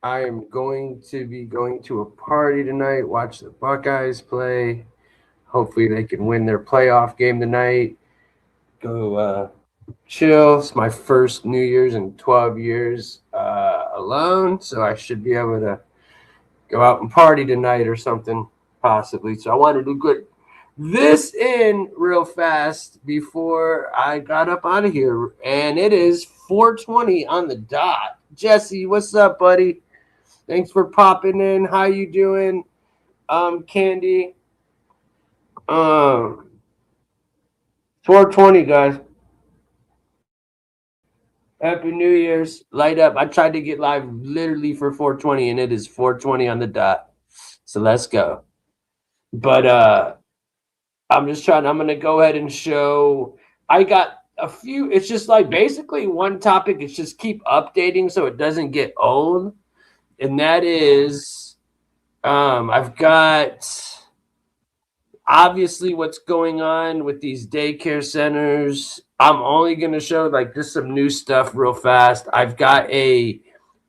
I am going to be going to a party tonight, watch the Buckeyes play. Hopefully they can win their playoff game tonight. Go chill. It's my first New Year's in 12 years alone, so I should be able to go out and party tonight or something, possibly. So I wanted to get this in real fast before I got up out of here. And it is 4:20 on the dot. Jesse, what's up, buddy? Thanks for popping in. How you doing? Candy. 4:20, guys. Happy New Year's. Light up. I tried to get live literally for 4:20 and it is 4:20 on the dot. So let's go. But I'm going to go ahead and show. I got a few. It's just like basically one topic. It's just keep updating so it doesn't get old. And that is, I've got obviously what's going on with these daycare centers. I'm only going to show like just some new stuff real fast. I've got a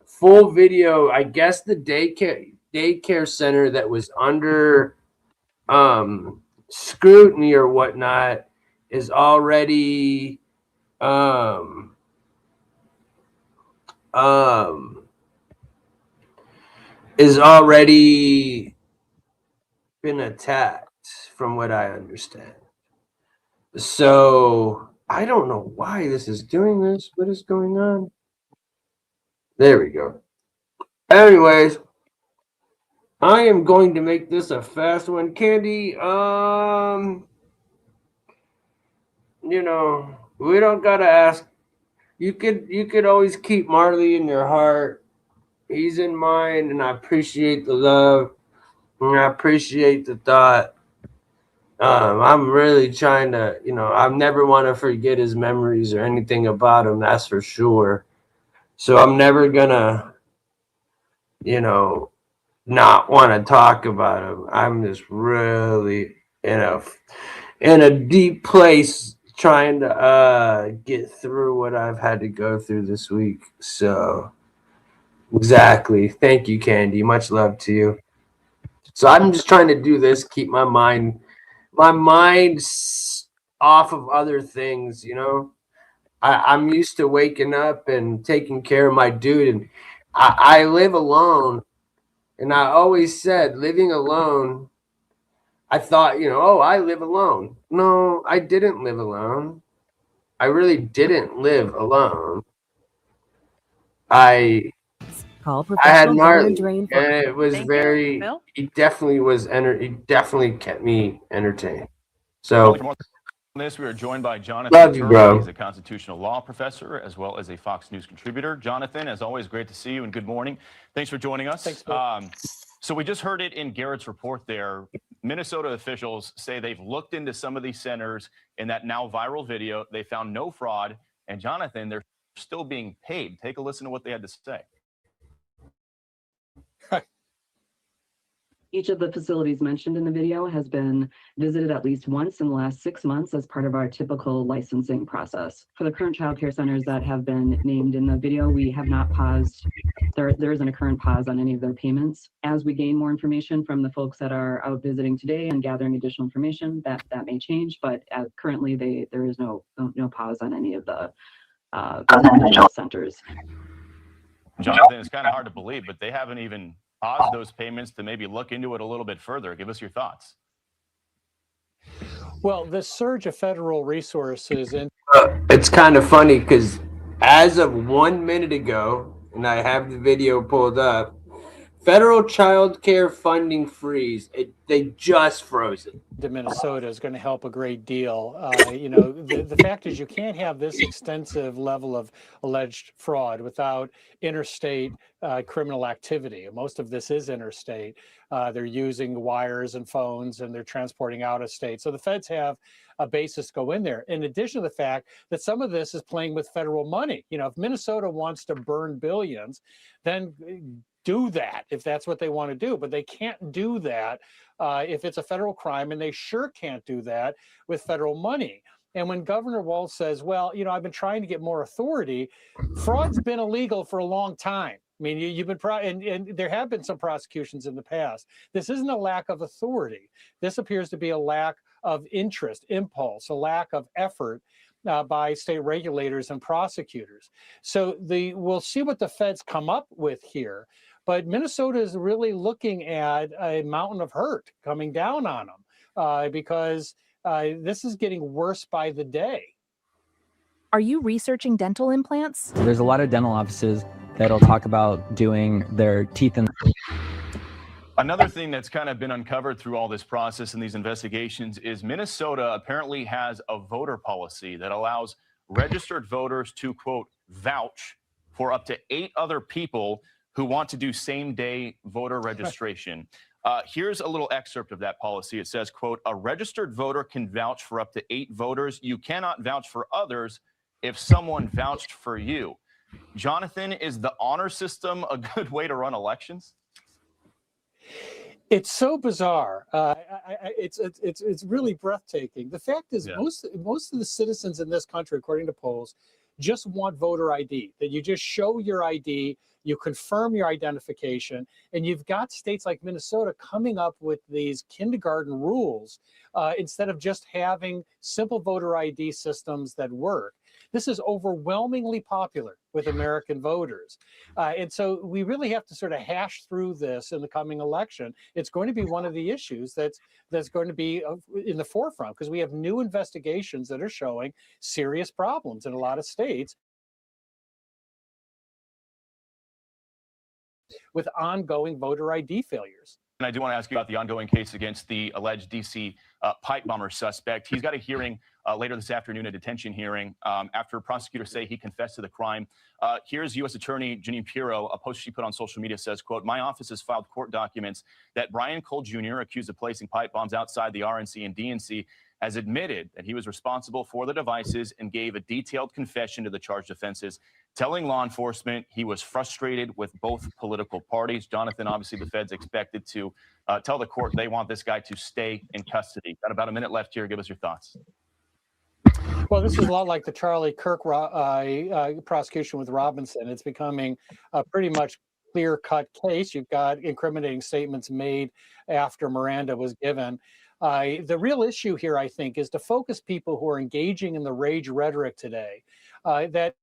full video. I guess the daycare center that was under scrutiny or whatnot is already been attacked, from what I understand. So I don't know why this is doing this. What is going on? There we go. Anyways, I am going to make this a fast one. Candy, you know, we don't gotta ask. You could always keep Marley in your heart. He's in mine, and I appreciate the love, and I appreciate the thought. I'm really trying to, I never want to forget his memories or anything about him. That's for sure. So I'm never gonna, not want to talk about him. I'm just really in a deep place trying to get through what I've had to go through this week. So exactly. Thank you, Candy. Much love to you. So I'm just trying to do this, keep my mind off of other things, I'm used to waking up and taking care of my dude, and I live alone. And I always said living alone, I thought, I live alone. No, I didn't live alone. I really didn't live alone. I had Marley, and it was he definitely kept me entertained. So this, we are joined by Jonathan. Love you, bro. He's a constitutional law professor as well as a Fox News contributor. Jonathan, as always, great to see you and good morning. Thanks for joining us. Thanks, so we just heard it in Garrett's report there. Minnesota officials say they've looked into some of these centers in that now viral video. They found no fraud. And Jonathan, they're still being paid. Take a listen to what they had to say. Each of the facilities mentioned in the video has been visited at least once in the last 6 months as part of our typical licensing process. For the current child care centers that have been named in the video, we have not paused. There isn't a current pause on any of their payments. As we gain more information from the folks that are out visiting today and gathering additional information, that may change. But currently, there is no pause on any of the centers. Jonathan, it's kind of hard to believe, but they haven't even pause those payments to maybe look into it a little bit further. Give us your thoughts. Well, the surge of federal resources and it's kind of funny because as of 1 minute ago, and I have the video pulled up, federal child care funding freeze. They just froze it. To Minnesota is going to help a great deal. The fact is you can't have this extensive level of alleged fraud without interstate criminal activity. Most of this is interstate. They're using wires and phones, and they're transporting out of state. So the feds have a basis to go in there. In addition to the fact that some of this is playing with federal money. If Minnesota wants to burn billions, then do that if that's what they want to do. But they can't do that if it's a federal crime, and they sure can't do that with federal money. And when Governor Waltz says, well, I've been trying to get more authority, fraud's been illegal for a long time. I mean, you've been and there have been some prosecutions in the past. This isn't a lack of authority. This appears to be a lack of interest, impulse, a lack of effort by state regulators and prosecutors. So we'll see what the feds come up with here. But Minnesota is really looking at a mountain of hurt coming down on them because this is getting worse by the day. Are you researching dental implants? There's a lot of dental offices that'll talk about doing their teeth and Another thing that's kind of been uncovered through all this process and these investigations is Minnesota apparently has a voter policy that allows registered voters to, quote, vouch for up to 8 other people who want to do same-day voter registration. Here's a little excerpt of that policy. It says, quote, a registered voter can vouch for up to 8 voters. You cannot vouch for others if someone vouched for you. Jonathan, is the honor system a good way to run elections? It's so bizarre. It's really breathtaking. The fact is, most of the citizens in this country, according to polls, just want voter ID. That you just show your ID, you confirm your identification, and you've got states like Minnesota coming up with these kindergarten rules instead of just having simple voter ID systems that work. This is overwhelmingly popular with American voters. And so we really have to sort of hash through this in the coming election. It's going to be one of the issues that's going to be in the forefront because we have new investigations that are showing serious problems in a lot of states with ongoing voter ID failures. And I do want to ask you about the ongoing case against the alleged DC pipe bomber suspect. He's got a hearing later this afternoon, a detention hearing, after prosecutors say he confessed to the crime. Here's U.S. Attorney Jeanine Pirro. A post she put on social media says, quote, my office has filed court documents that Brian Cole Jr., accused of placing pipe bombs outside the RNC and DNC, has admitted that he was responsible for the devices and gave a detailed confession to the charged offenses, telling law enforcement he was frustrated with both political parties. Jonathan, obviously the feds expected to tell the court they want this guy to stay in custody. Got about a minute left here. Give us your thoughts. Well, this is a lot like the Charlie Kirk prosecution with Robinson. It's becoming a pretty much clear-cut case. You've got incriminating statements made after Miranda was given. The real issue here, I think, is to focus people who are engaging in the rage rhetoric today, that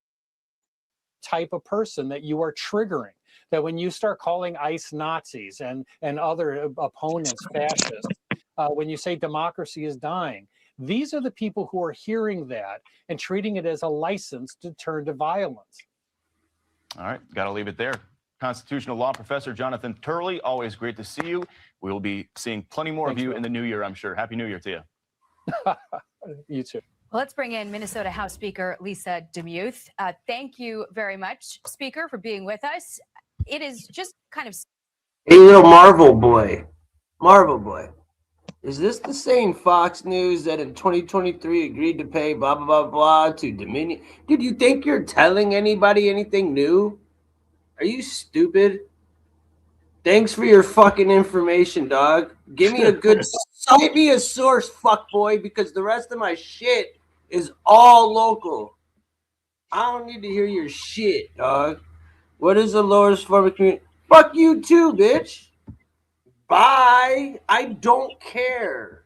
type of person that you are triggering, that when you start calling ICE Nazis and other opponents fascists, when you say democracy is dying, these are the people who are hearing that and treating it as a license to turn to violence. All right, got to leave it there. Constitutional law professor Jonathan Turley, always great to see you. We will be seeing plenty more of you in the new year, I'm sure. Happy New Year to you. You too. Well, let's bring in Minnesota House Speaker Lisa DeMuth. Thank you very much, Speaker, for being with us. It is just kind of... Hey, little Marvel boy. Marvel boy. Is this the same Fox News that in 2023 agreed to pay blah, blah, blah, blah to Dominion? Dude, you think you're telling anybody anything new? Are you stupid? Thanks for your fucking information, dog. Give me a good... Give me a source, fuckboy, because the rest of my shit is all local. I don't need to hear your shit, dog. What is the lowest form of community? Fuck you too, bitch. Bye. I don't care.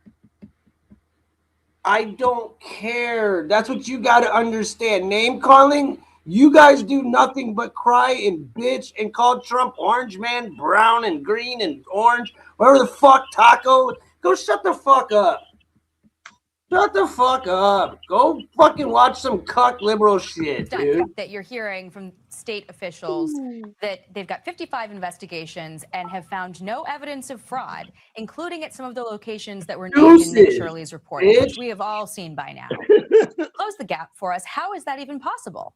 I don't care. That's what you got to understand. Name calling, you guys do nothing but cry and bitch and call Trump orange man, brown and green and orange, whatever the fuck, taco. Go shut the fuck up. Shut the fuck up. Go fucking watch some cuck liberal shit, dude. That you're hearing from state officials that they've got 55 investigations and have found no evidence of fraud, including at some of the locations that were named in Nick Shirley's report, which we have all seen by now. Close the gap for us. How is that even possible?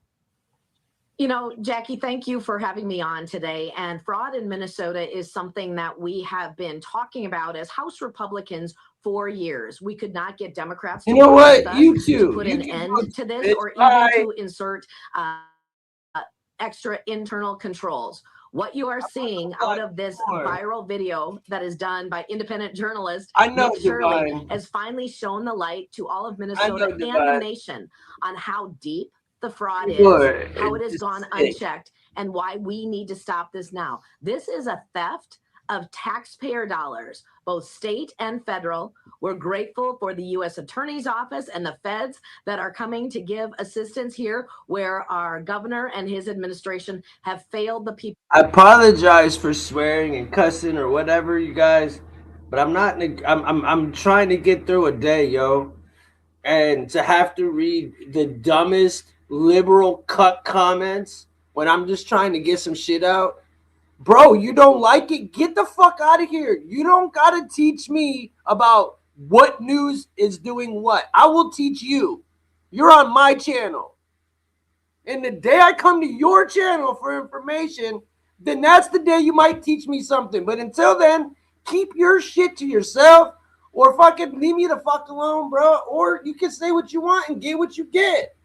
You know, Jackie, thank you for having me on today. And fraud in Minnesota is something that we have been talking about as House Republicans for years. We could not get Democrats to, to put an end to this or even to insert extra internal controls. What you are seeing out of this viral video that is done by independent journalist Nick Shirley has finally shown the light to all of Minnesota and the nation on how deep the fraud is, how it has gone unchecked, and why we need to stop this now. This is a theft of taxpayer dollars, both state and federal. We're grateful for the U.S. Attorney's Office and the feds that are coming to give assistance here where our governor and his administration have failed the people. I apologize for swearing and cussing or whatever, you guys, but I'm trying to get through a day, yo. And to have to read the dumbest liberal cut comments when I'm just trying to get some shit out. Bro, you don't like it? Get the fuck out of here. You don't got to teach me about what news is doing what. I will teach you. You're on my channel. And the day I come to your channel for information, then that's the day you might teach me something. But until then, keep your shit to yourself or fucking leave me the fuck alone, bro. Or you can say what you want and get what you get.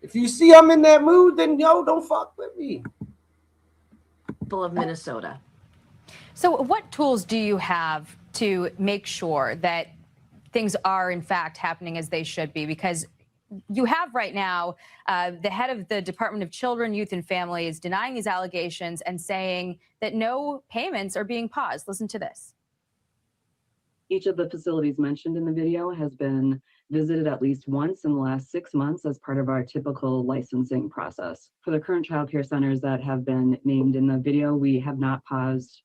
If you see I'm in that mood, then yo, don't fuck with me. Of Minnesota. So what tools do you have to make sure that things are in fact happening as they should be? Because you have right now the head of the Department of Children, Youth and Families denying these allegations and saying that no payments are being paused. Listen to this. Each of the facilities mentioned in the video has been visited at least once in the last 6 months as part of our typical licensing process. For the current child care centers that have been named in the video, we have not paused.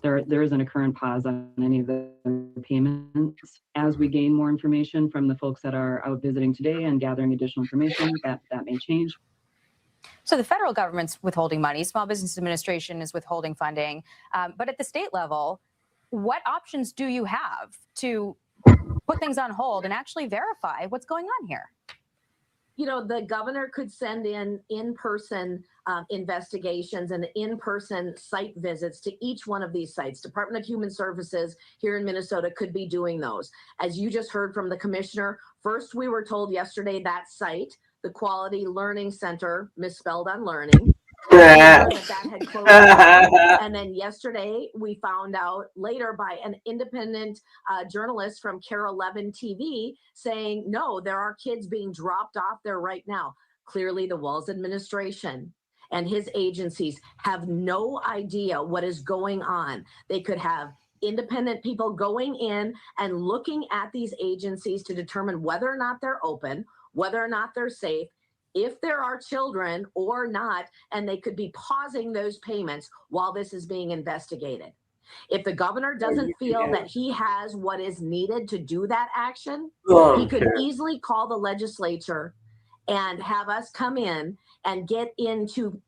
There isn't a current pause on any of the payments. As we gain more information from the folks that are out visiting today and gathering additional information, that may change. So the federal government's withholding money, Small Business Administration is withholding funding, but at the state level, what options do you have to put things on hold and actually verify what's going on here? You know, the governor could send in-person investigations and in-person site visits to each one of these sites. Department of Human Services here in Minnesota could be doing those. As you just heard from the commissioner, first we were told yesterday that site, the Quality Learning Center, misspelled on learning, that had closed down. And then yesterday we found out later by an independent journalist from CAIR-11 TV saying, no, there are kids being dropped off there right now. Clearly the Walz administration and his agencies have no idea what is going on. They could have independent people going in and looking at these agencies to determine whether or not they're open, whether or not they're safe, if there are children or not, and they could be pausing those payments while this is being investigated. If the governor doesn't feel that he has what is needed to do that action, he could easily call the legislature and have us come in and get into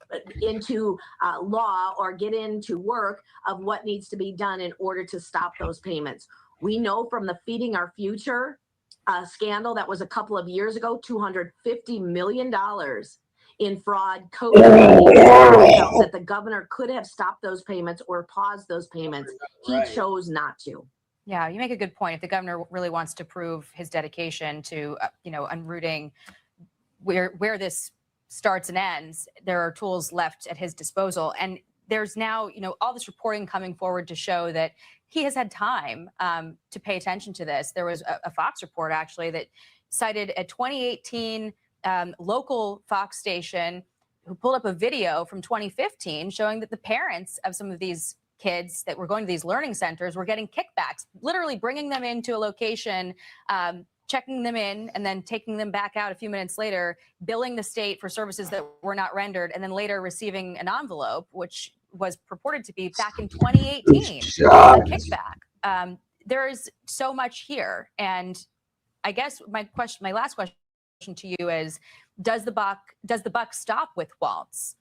law or get into work of what needs to be done in order to stop those payments. We know from the Feeding Our Future scandal that was a couple of years ago, $250 million in fraud, code that the governor could have stopped those payments or paused those payments. He chose not to. Yeah, you make a good point. If the governor really wants to prove his dedication to, unrooting where this starts and ends, there are tools left at his disposal. And there's now, all this reporting coming forward to show that he has had time to pay attention to this. There was a Fox report actually that cited a 2018 local Fox station who pulled up a video from 2015 showing that the parents of some of these kids that were going to these learning centers were getting kickbacks, literally bringing them into a location, checking them in, and then taking them back out a few minutes later, billing the state for services that were not rendered, and then later receiving an envelope, which was purported to be back in 2018, a kickback. There is so much here. And I guess my last question to you is, does the buck stop with Waltz?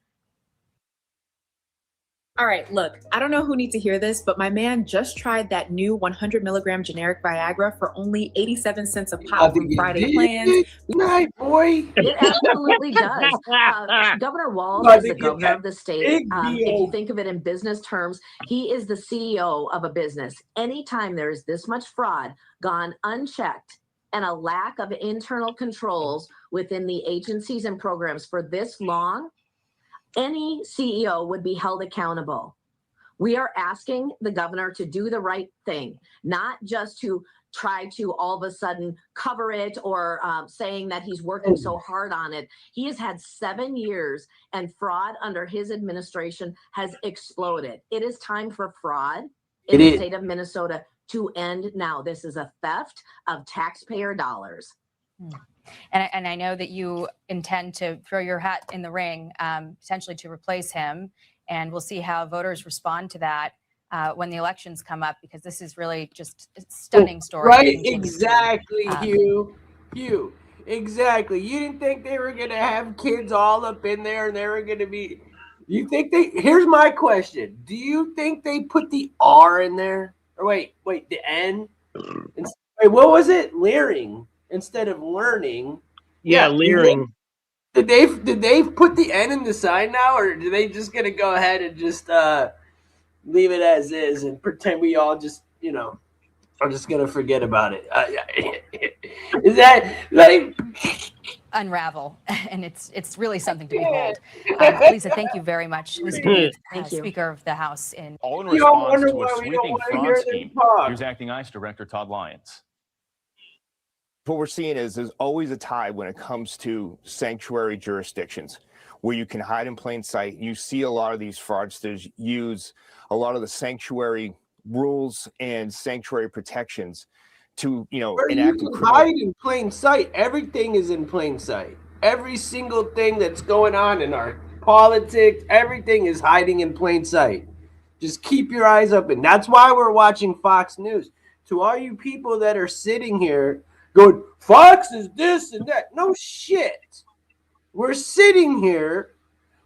All right, look, I don't know who needs to hear this, but my man just tried that new 100 milligram generic Viagra for only 87 cents a pop from Friday Plans. Night, boy. It absolutely does. Governor Walz is the governor of the state. If you think of it in business terms, he is the CEO of a business. Anytime there's this much fraud gone unchecked and a lack of internal controls within the agencies and programs for this long, any CEO would be held accountable. We are asking the governor to do the right thing, not just to try to all of a sudden cover it or saying that he's working so hard on it. He has had 7 years, and fraud under his administration has exploded. It is time for fraud in the state of Minnesota to end now. This is a theft of taxpayer dollars. And I know that you intend to throw your hat in the ring, potentially to replace him. And we'll see how voters respond to that when the elections come up, because this is really just a stunning story. Right, exactly, Hugh. Exactly. You didn't think they were going to have kids all up in there and they were going to be... You think they... Here's my question. Do you think they put the R in there? Or wait, the N? Wait, what was it? Leering instead of learning. Yeah, leering. Did they put the N in the sign now, or are they just gonna go ahead and just leave it as is and pretend we all just, you know, are just gonna forget about it? Is that like unravel? And it's really something to behold. Lisa, thank you very much. Lisa, Speaker of the House. All in response to a sweeping fraud scheme, here's Acting ICE Director Todd Lyons. What we're seeing is there's always a tide when it comes to sanctuary jurisdictions where you can hide in plain sight. You see a lot of these fraudsters use a lot of the sanctuary rules and sanctuary protections to, you know, where enact you can hide in plain sight. Everything is in plain sight. Every single thing that's going on in our politics, everything is hiding in plain sight. Just keep your eyes open. That's why we're watching Fox News. To all you people that are sitting here going, Fox is this and that. No shit. We're sitting here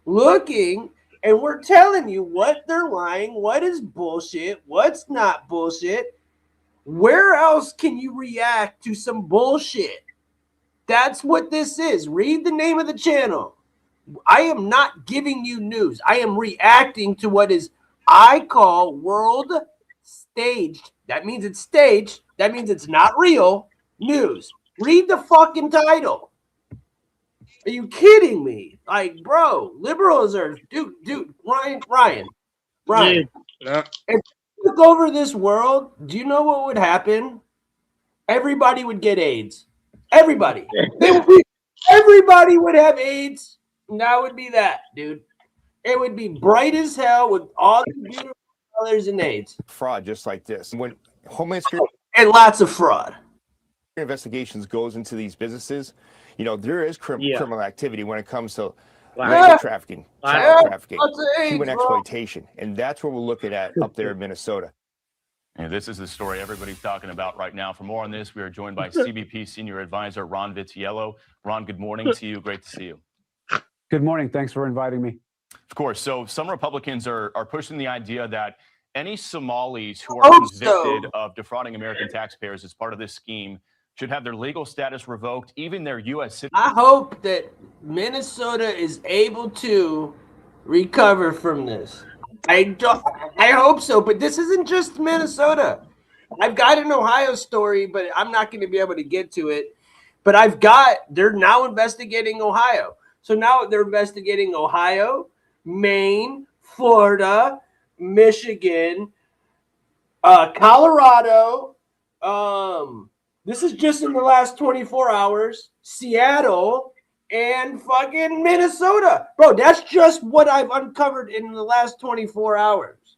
looking and we're telling you what they're lying, what is bullshit, what's not bullshit. Where else can you react to some bullshit? That's what this is. Read the name of the channel. I am not giving you news. I am reacting to what is, I call, world staged. That means it's staged. That means it's not real news. Read the fucking title. Are you kidding me? Like, bro, liberals are, dude, Ryan. Yeah. If you look over this world, do you know what would happen? Everybody would get AIDS. Everybody. Everybody would have AIDS. And that would be that, dude. It would be bright as hell with all the beautiful colors and AIDS. Fraud just like this. When Homeland Security and lots of fraud investigations goes into these businesses, you know, there is criminal activity when it comes to trafficking, child trafficking, human exploitation. And that's what we're looking at up there in Minnesota. And this is the story everybody's talking about right now. For more on this, we are joined by CBP Senior Advisor Ron Vitiello. Ron, good morning to you. Great to see you. Good morning. Thanks for inviting me. Of course. So some Republicans are pushing the idea that any Somalis who are convicted of defrauding American taxpayers as part of this scheme should have their legal status revoked, even their U.S. citizenship. I hope that Minnesota is able to recover from this. I hope so, but this isn't just Minnesota. I've got an Ohio story, but I'm not going to be able to get to it. But they're now investigating Ohio. So now they're investigating Ohio, Maine, Florida, Michigan, Colorado. This is just in the last 24 hours. Seattle and fucking Minnesota. Bro, that's just what I've uncovered in the last 24 hours.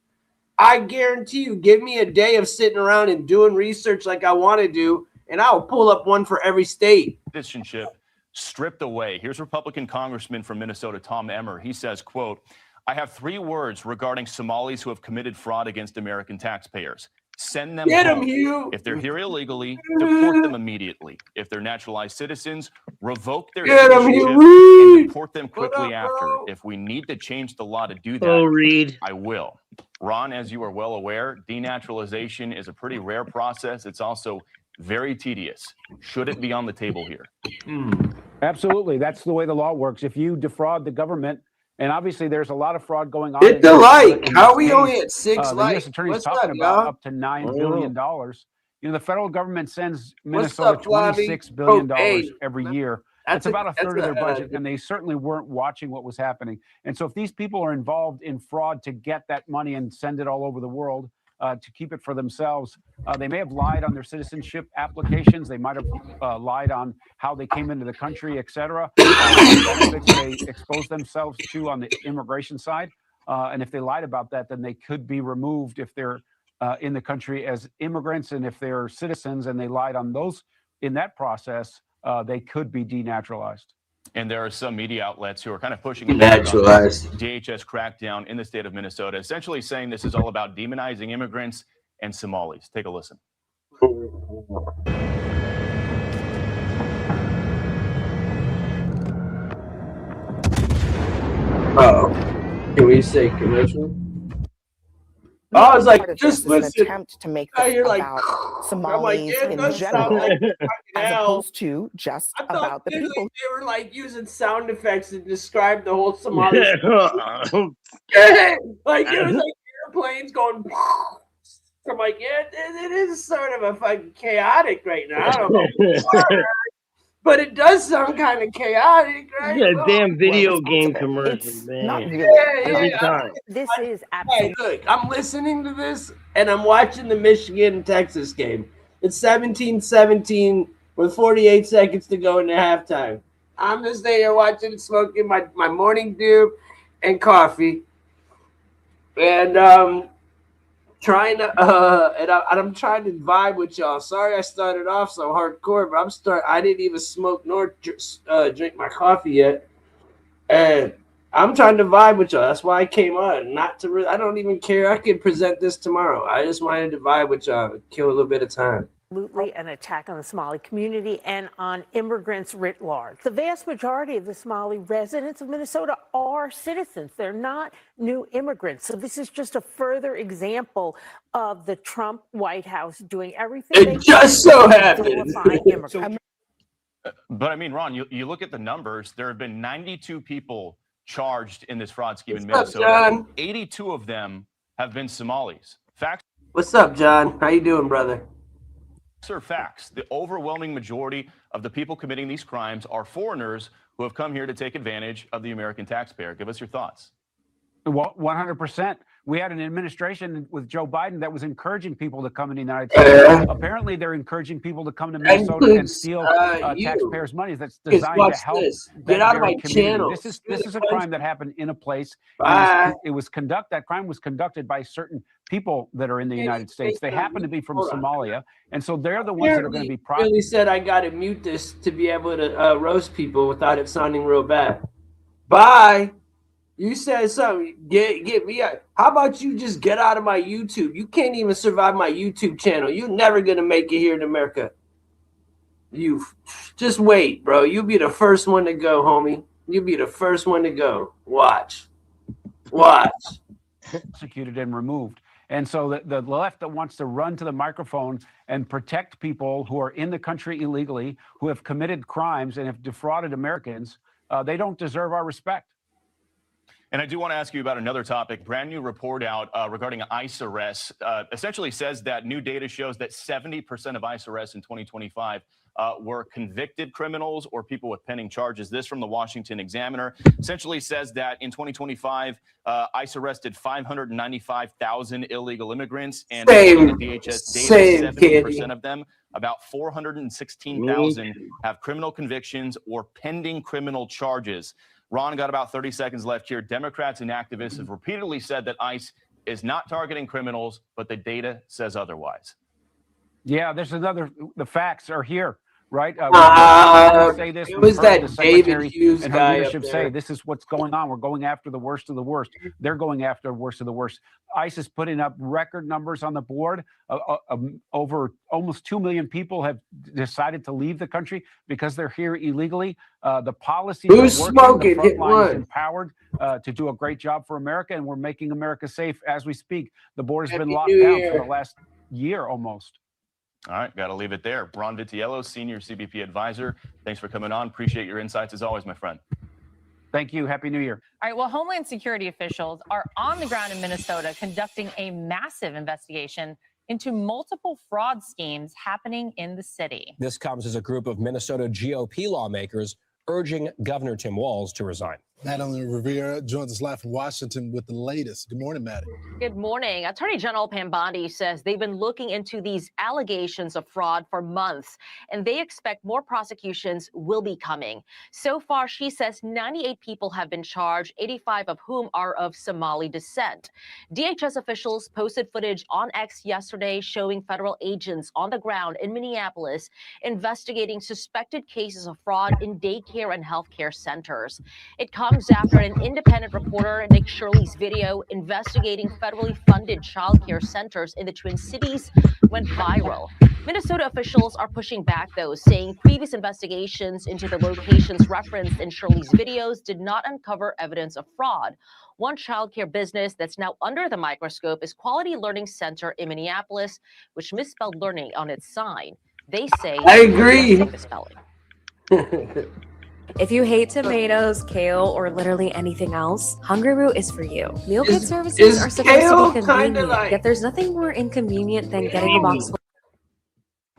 I guarantee you, give me a day of sitting around and doing research like I want to do, and I'll pull up one for every state. Citizenship stripped away. Here's Republican Congressman from Minnesota, Tom Emmer. He says, quote, "I have 3 words regarding Somalis who have committed fraud against American taxpayers. Send them home. Hugh. If they're here illegally, deport them immediately. If they're naturalized citizens, revoke their citizenship and deport them quickly after. If we need to change the law to do that, I will." Ron, as you are well aware, denaturalization is a pretty rare process. It's also very tedious. Should it be on the table here? Absolutely. That's the way the law works. If you defraud the government, and obviously there's a lot of fraud going on. Hit the like. How are we only at 6 the likes? U.S. Attorney's talking about up to $9 billion. You know, the federal government sends Minnesota $26 billion every year. That's about a third of their budget, and they certainly weren't watching what was happening. And so if these people are involved in fraud to get that money and send it all over the world, to keep it for themselves. They may have lied on their citizenship applications. They might have lied on how they came into the country, et cetera. Benefits they exposed themselves to on the immigration side. And if they lied about that, then they could be removed if they're in the country as immigrants. And if they're citizens and they lied on those in that process, they could be denaturalized. And there are some media outlets who are kind of pushing Naturalized DHS crackdown in the state of Minnesota, essentially saying this is all about demonizing immigrants and Somalis. Take a listen. Oh, can we say commercial? Oh, I was like, just listen. Attempt to make this you're like, about Somalis in general, as opposed to just about the people. They were like using sound effects to describe the whole Somali. Like it was like airplanes going. I'm like, yeah, it is sort of a fucking chaotic right now. I don't know. But it does sound kind of chaotic, right? Yeah, damn video game commercial, man. Not really. Every time. This is Hey, absolutely. look, I'm listening to this and I'm watching the Michigan-Texas game. It's 17-17 with 48 seconds to go in the halftime. I'm just there watching, smoking my morning dew and coffee. And trying to I'm trying to vibe with y'all. Sorry I started off so hardcore, but I didn't even smoke nor drink my coffee yet, and I'm trying to vibe with y'all. That's why I came on. I don't even care. I could present this tomorrow. I just wanted to vibe with y'all, kill a little bit of time. Absolutely an attack on the Somali community and on immigrants writ large. The vast majority of the Somali residents of Minnesota are citizens. They're not new immigrants. So this is just a further example of the Trump White House doing everything It just so happened. But I mean, Ron, you look at the numbers. There have been 92 people charged in this fraud scheme in Minnesota. Up, John? 82 of them have been Somalis. Facts. What's up, John? How you doing, brother? Are facts. The overwhelming majority of the people committing these crimes are foreigners who have come here to take advantage of the American taxpayer. Give us your thoughts. Well, 100%. We had an administration with Joe Biden that was encouraging people to come in the United States. Apparently, they're encouraging people to come to Minnesota and steal taxpayers' money. That's designed to help. Get out of my channel. This is a crime that happened in a place. It was that crime was conducted by certain people that are in the United States. They happen to be from Somalia, and so they're the ones that are going to be prosecuted. Really said I got to mute this to be able to roast people without it sounding real bad. Bye. You said something. Get me out. How about you just get out of my YouTube? You can't even survive my YouTube channel. You're never gonna make it here in America. You just wait, bro. You'll be the first one to go, homie. You'll be the first one to go. Watch. Executed and removed. And so the left that wants to run to the microphone and protect people who are in the country illegally, who have committed crimes and have defrauded Americans, they don't deserve our respect. And I do want to ask you about another topic. Brand new report out regarding ICE arrests essentially says that new data shows that 70% of ICE arrests in 2025 were convicted criminals or people with pending charges. This from the Washington Examiner essentially says that in 2025, ICE arrested 595,000 illegal immigrants, and according to DHS data, 70% of them, about 416,000, have criminal convictions or pending criminal charges. Ron, got about 30 seconds left here. Democrats and activists have repeatedly said that ICE is not targeting criminals, but the data says otherwise. Yeah, the facts are here, right? Say this. It was that David Hughes and guy her leadership up say there. this is what's going on. We're going after the worst of the worst. They're going after the worst of the worst. ICE is putting up record numbers on the board. Over almost 2 million people have decided to leave the country because they're here illegally. The policies Who's are working. smoking? The Hit front line is one. empowered to do a great job for America, and we're making America safe as we speak. The border's been Happy locked New down Year. for the last year almost. All right, got to leave it there. Ron Vitiello, Senior CBP Advisor. Thanks for coming on. Appreciate your insights as always, my friend. Thank you. Happy New Year. All right, well, Homeland Security officials are on the ground in Minnesota conducting a massive investigation into multiple fraud schemes happening in the city. This comes as a group of Minnesota GOP lawmakers urging Governor Tim Walz to resign. Madeline Rivera joins us live from Washington with the latest. Good morning, Maddie. Good morning. Attorney General Pam Bondi says they've been looking into these allegations of fraud for months, and they expect more prosecutions will be coming. So far, she says 98 people have been charged, 85 of whom are of Somali descent. DHS officials posted footage on X yesterday showing federal agents on the ground in Minneapolis investigating suspected cases of fraud in daycare and healthcare centers. It comes after an independent reporter, Nick Shirley's video investigating federally funded childcare centers in the Twin Cities went viral. Minnesota officials are pushing back, though, saying previous investigations into the locations referenced in Shirley's videos did not uncover evidence of fraud. One childcare business that's now under the microscope is Quality Learning Center in Minneapolis, which misspelled learning on its sign. They say I agree. the spelling. If you hate tomatoes, kale, or literally anything else, Hungry Root is for you. Meal kit services are supposed to be convenient, yet there's nothing more inconvenient than getting a box full.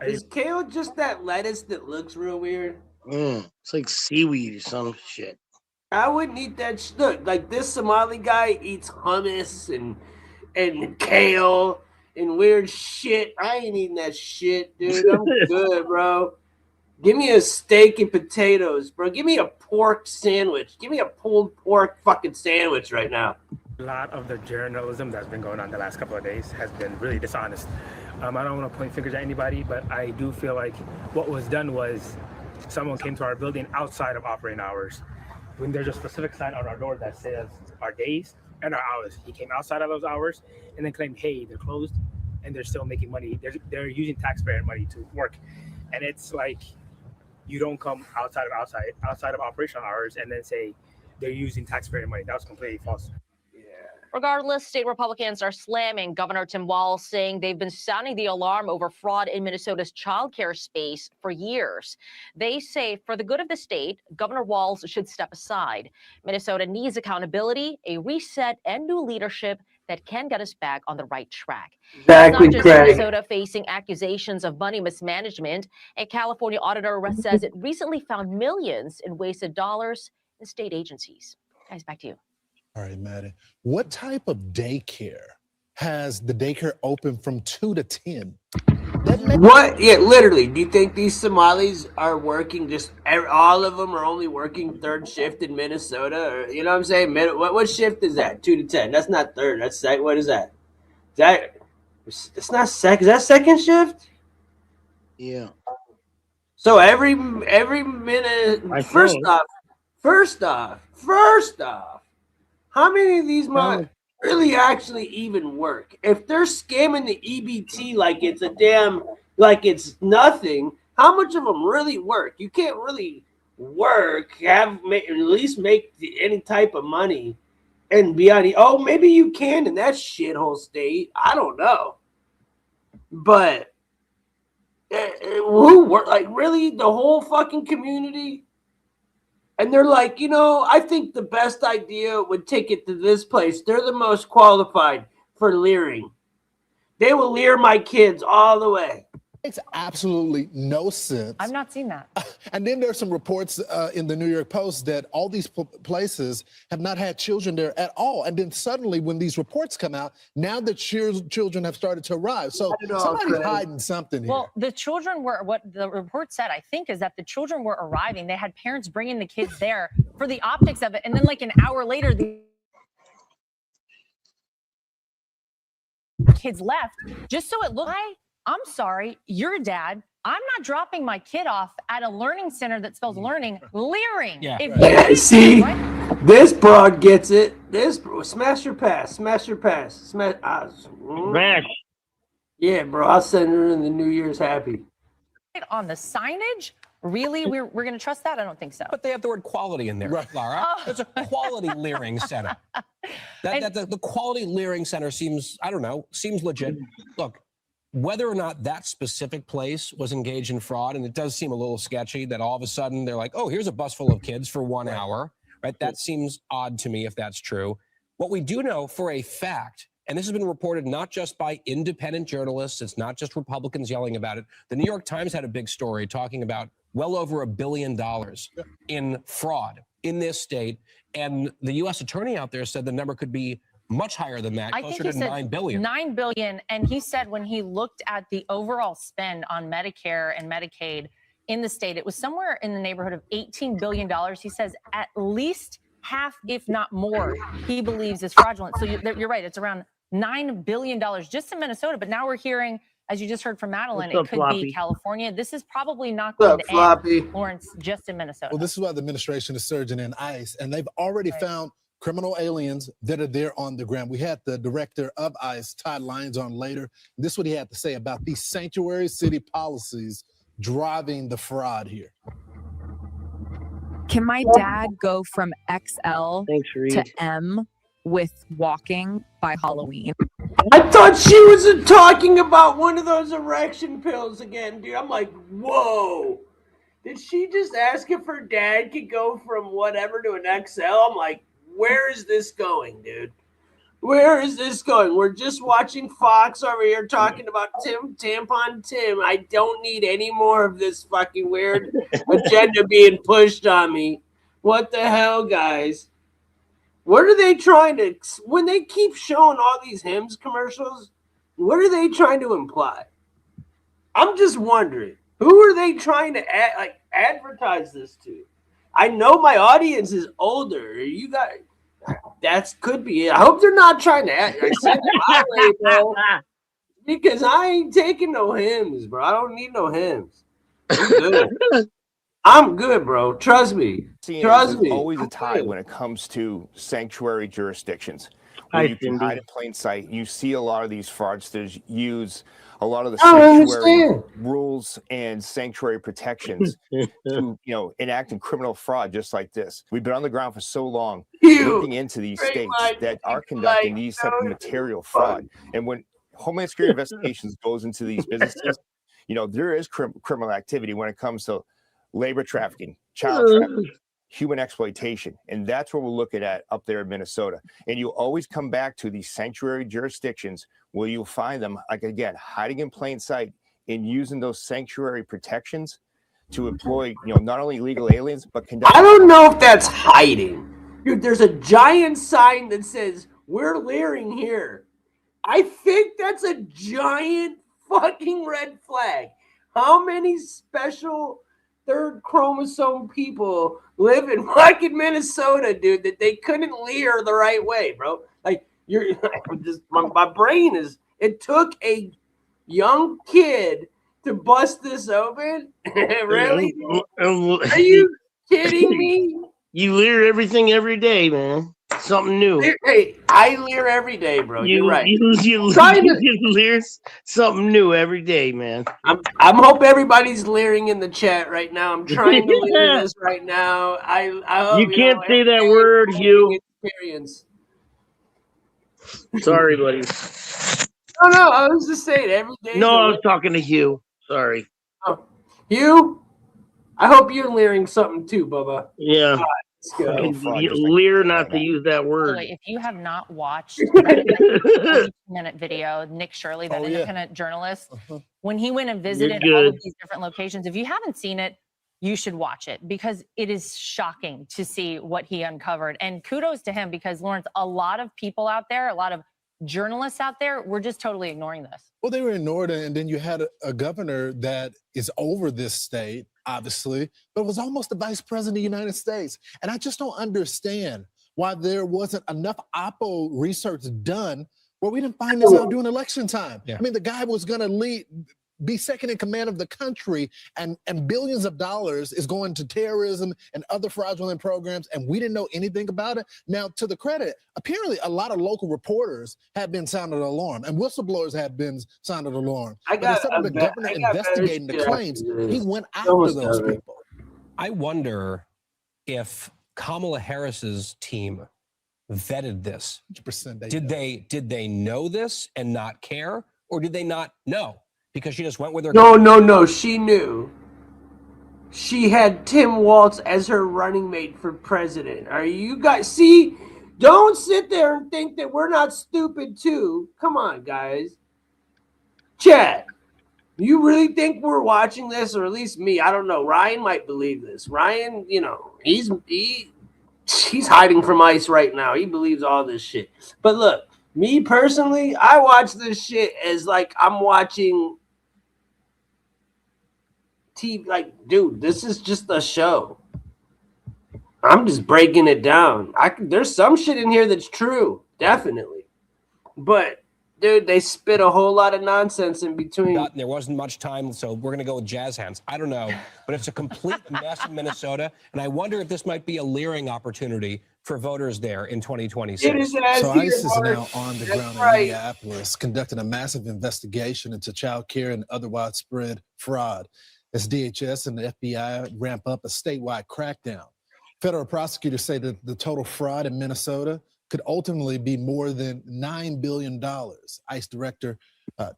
Is kale just that lettuce that looks real weird? It's like seaweed or some shit. I wouldn't eat that. Look, like this Somali guy eats hummus and kale and weird shit. I ain't eating that shit, dude. I'm good, bro. Give me a steak and potatoes, bro. Give me a pork sandwich. Give me a pulled pork fucking sandwich right now. A lot of the journalism that's been going on the last couple of days has been really dishonest. I don't want to point fingers at anybody, but I do feel like what was done was someone came to our building outside of operating hours. When there's a specific sign on our door that says our days and our hours. He came outside of those hours and then claimed, hey, they're closed and they're still making money. They're using taxpayer money to work. And it's like, you don't come outside of operational hours and then say they're using taxpayer money. That was completely false. Regardless, state Republicans are slamming Governor Tim Walz, saying they've been sounding the alarm over fraud in Minnesota's childcare space for years. They say for the good of the state, Governor Walz should step aside. Minnesota needs accountability, a reset, and new leadership that can get us back on the right track. Exactly, it's not just Craig. Minnesota facing accusations of money mismanagement. A California auditor says it recently found millions in wasted dollars in state agencies. Guys, back to you. All right, Maddie. What type of daycare has the daycare open from 2 to 10? What? Yeah, literally. Do you think these Somalis are working all of them are only working third shift in Minnesota? Or, you know what I'm saying? What shift is that? 2 to 10. That's not third. That's second. What is that? It's not second. Is that second shift? Yeah. So every minute. First off, how many of these really actually even work? If they're scamming the EBT like it's nothing, how much of them really work? You can't really work, at least make any type of money and be on the, oh, maybe you can in that shithole state. I don't know. But who work, like really the whole fucking community? And they're like, I think the best idea would take it to this place. They're the most qualified for leering. They will leer my kids all the way. Makes absolutely no sense. I've not seen that. And then there's some reports in the New York Post that all these places have not had children there at all. And then suddenly when these reports come out, now the children have started to arrive. So somebody's hiding something here. Well, the children were, what the report said, I think, is that the children were arriving. They had parents bringing the kids there for the optics of it. And then like an hour later, the kids left just so it looked like, I'm sorry, you're a dad. I'm not dropping my kid off at a learning center that spells learning, leering. Yeah. See, this broad gets it. Smash your pass. Smash. Yeah, bro. I'll send her in the New Year's happy. On the signage, really, we're going to trust that? I don't think so. But they have the word quality in there, Laura. It's a quality leering center. The quality leering center seems, I don't know, seems legit. Look, whether or not that specific place was engaged in fraud, and it does seem a little sketchy that all of a sudden they're like, oh, here's a bus full of kids for 1 hour, right? That seems odd to me if that's true. What we do know for a fact, and this has been reported not just by independent journalists, it's not just Republicans yelling about it. The New York Times had a big story talking about well over $1 billion in fraud in this state. And the U.S. attorney out there said the number could be much higher than that, I think closer he to said $9 billion. $9 billion. And he said when he looked at the overall spend on Medicare and Medicaid in the state, it was somewhere in the neighborhood of $18 billion. He says at least half, if not more, he believes is fraudulent. So you're right. It's around $9 billion just in Minnesota. But now we're hearing, as you just heard from Madeline, What's up, it could Floppy? be California. This is probably not going to end, Lawrence, just in Minnesota. Well, this is why the administration is surging in ICE, and they've already found criminal aliens that are there on the ground. We had the director of ICE, Todd Lyons, on later. This is what he had to say about these sanctuary city policies driving the fraud here. Can my dad go from XL to M with walking by Halloween? I thought she was talking about one of those erection pills again, dude. I'm like, whoa. Did she just ask if her dad could go from whatever to an XL? I'm like, where is this going, dude? Where is this going? We're just watching Fox over here talking about Tampon Tim. I don't need any more of this fucking weird agenda being pushed on me. What the hell, guys? What are they trying to, when they keep showing all these Hims commercials, what are they trying to imply? I'm just wondering, who are they trying to advertise this to? I know my audience is older. You guys, that could be it. I hope they're not trying to violate, bro. Because I ain't taking no Hims, bro. I don't need no Hims. I'm good. I'm good, bro. Trust me. Trust me. There's always a tie when it comes to sanctuary jurisdictions. Where you can hide in plain sight. You see a lot of these fraudsters use a lot of the sanctuary rules and sanctuary protections to, enact criminal fraud just like this. We've been on the ground for so long looking into these states that are conducting these type of material fraud. And when Homeland Security Investigations goes into these businesses, there is criminal activity when it comes to labor trafficking, child trafficking, human exploitation. And that's what we're looking at up there in Minnesota. And you always come back to these sanctuary jurisdictions where you'll find them, like, again, hiding in plain sight and using those sanctuary protections to employ, not only illegal aliens, but conduct. I don't know if that's hiding. Dude, there's a giant sign that says, "We're leering here." I think that's a giant fucking red flag. How many special third chromosome people live in fucking Minnesota, dude, that they couldn't leer the right way, bro? Like, my brain is, it took a young kid to bust this open? Really? Are you kidding me? You leer everything every day, man. Something new. Hey, I leer every day, bro. You're right. You leer something new every day, man. I'm hope everybody's leering in the chat right now. I'm trying to leer this right now. I hope, you can't say that word, Hugh. Experience. Sorry, buddy. No, I was just saying every day. No, I was talking to Hugh. Sorry. Oh, Hugh, I hope you're leering something too, Bubba. Yeah. Leer not to use that word. If you have not watched the 40-minute video, Nick Shirley, that independent journalist, when he went and visited all of these different locations, if you haven't seen it, you should watch it because it is shocking to see what he uncovered. And kudos to him because, Lawrence, a lot of people out there, a lot of journalists out there, were just totally ignoring this. Well, they were ignored, and then you had a governor that is over this state, obviously, but was almost the vice president of the United States. And I just don't understand why there wasn't enough Oppo research done where we didn't find this out during election time. I mean, the guy was going to be second in command of the country, and billions of dollars is going to terrorism and other fraudulent programs, and we didn't know anything about it. Now, to the credit, apparently a lot of local reporters have been sounded alarm, and whistleblowers have been sounded alarm. But instead of the governor investigating the claims, he went after those people. I wonder if Kamala Harris's team vetted this. 100% did they know this and not care, or did they not know? Because she just went with her. No. She knew. She had Tim Waltz as her running mate for president. Are you guys? See, don't sit there and think that we're not stupid too. Come on, guys. Chat. You really think we're watching this, or at least me? I don't know. Ryan might believe this. Ryan, you know, he's hiding from ICE right now. He believes all this shit. But look, me personally, I watch this shit as like I'm watching TV. Like, dude, this is just a show. I'm just breaking it down. There's some shit in here that's true, definitely. But dude, they spit a whole lot of nonsense in between. There wasn't much time, so we're going to go with jazz hands. I don't know, but it's a complete mess in Minnesota, and I wonder if this might be a leering opportunity for voters there in 2026. So ICE is now on the ground in Minneapolis, conducting a massive investigation into child care and other widespread fraud, as DHS and the FBI ramp up a statewide crackdown. Federal prosecutors say that the total fraud in Minnesota could ultimately be more than $9 billion. ICE Director